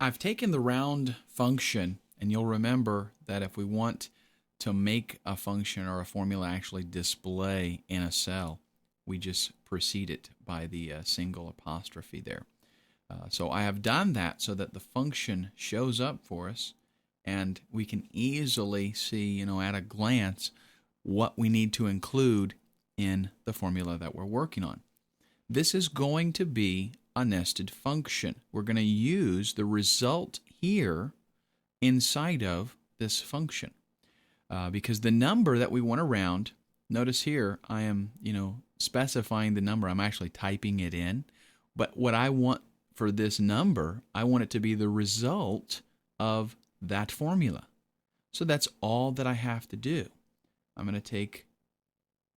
I've taken the round function, and you'll remember that if we want to make a function or a formula actually display in a cell, we just precede it by the single apostrophe there. So I have done that so that the function shows up for us, and we can easily see, at a glance, what we need to include in the formula that we're working on. This is going to be a nested function. We're going to use the result here inside of this function because the number that we want to round, notice here I am, specifying the number. I'm actually typing it in. But what I want for this number, I want it to be the result of that formula. So that's all that I have to do. I'm going to take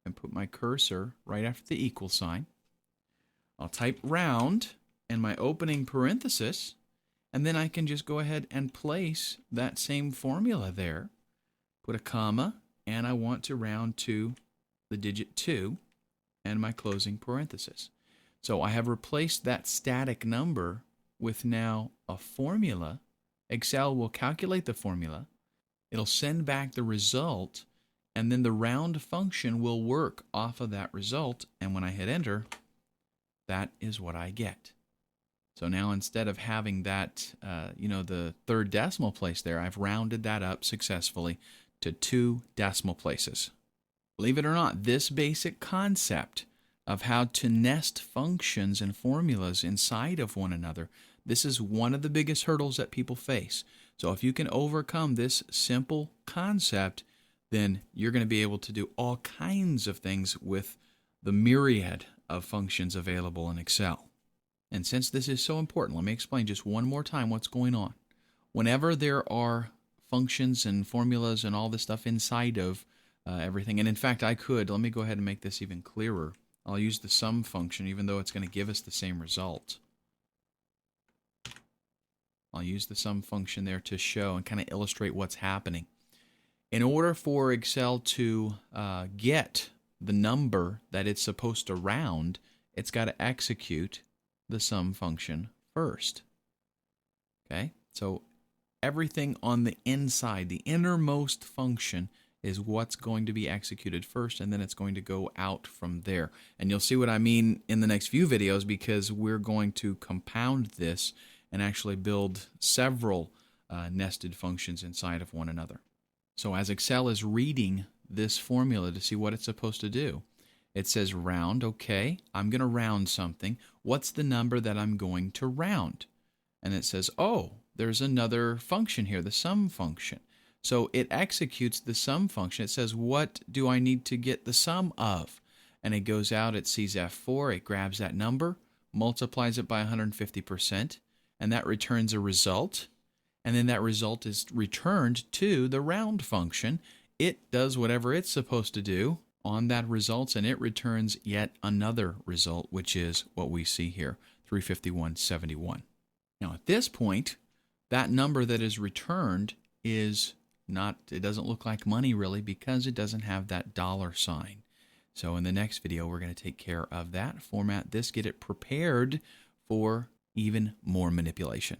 and put my cursor right after the equal sign. I'll type round and my opening parenthesis, and then I can just go ahead and place that same formula there, put a comma, and I want to round to the digit 2 and my closing parenthesis. So I have replaced that static number with now a formula. Excel will calculate the formula. It'll send back the result, and then the round function will work off of that result, and when I hit enter, that is what I get. So now instead of having that, the third decimal place there, I've rounded that up successfully to 2 decimal places. Believe it or not, this basic concept of how to nest functions and formulas inside of one another, this is one of the biggest hurdles that people face. So if you can overcome this simple concept, then you're going to be able to do all kinds of things with the myriad of functions available in Excel. And since this is so important, let me explain just one more time what's going on. Whenever there are functions and formulas and all this stuff inside of everything, and in fact let me go ahead and make this even clearer. I'll use the sum function even though it's going to give us the same result. I'll use the sum function there to show and kind of illustrate what's happening. In order for Excel to get the number that it's supposed to round, it's got to execute the sum function first. Okay? So everything on the inside, the innermost function, is what's going to be executed first, and then it's going to go out from there. And you'll see what I mean in the next few videos because we're going to compound this and actually build several nested functions inside of one another. So as Excel is reading this formula to see what it's supposed to do, it says round. Okay, I'm going to round something. What's the number that I'm going to round? And it says, oh, there's another function here, the sum function. So it executes the sum function. It says, what do I need to get the sum of? And it goes out, it sees F4, it grabs that number, multiplies it by 150%, and that returns a result. And then that result is returned to the round function. It does whatever it's supposed to do on that result, and it returns yet another result, which is what we see here, 351.71. Now at this point, that number that is returned is not, it doesn't look like money really because it doesn't have that dollar sign. So in the next video, we're going to take care of that, format this, get it prepared for even more manipulation.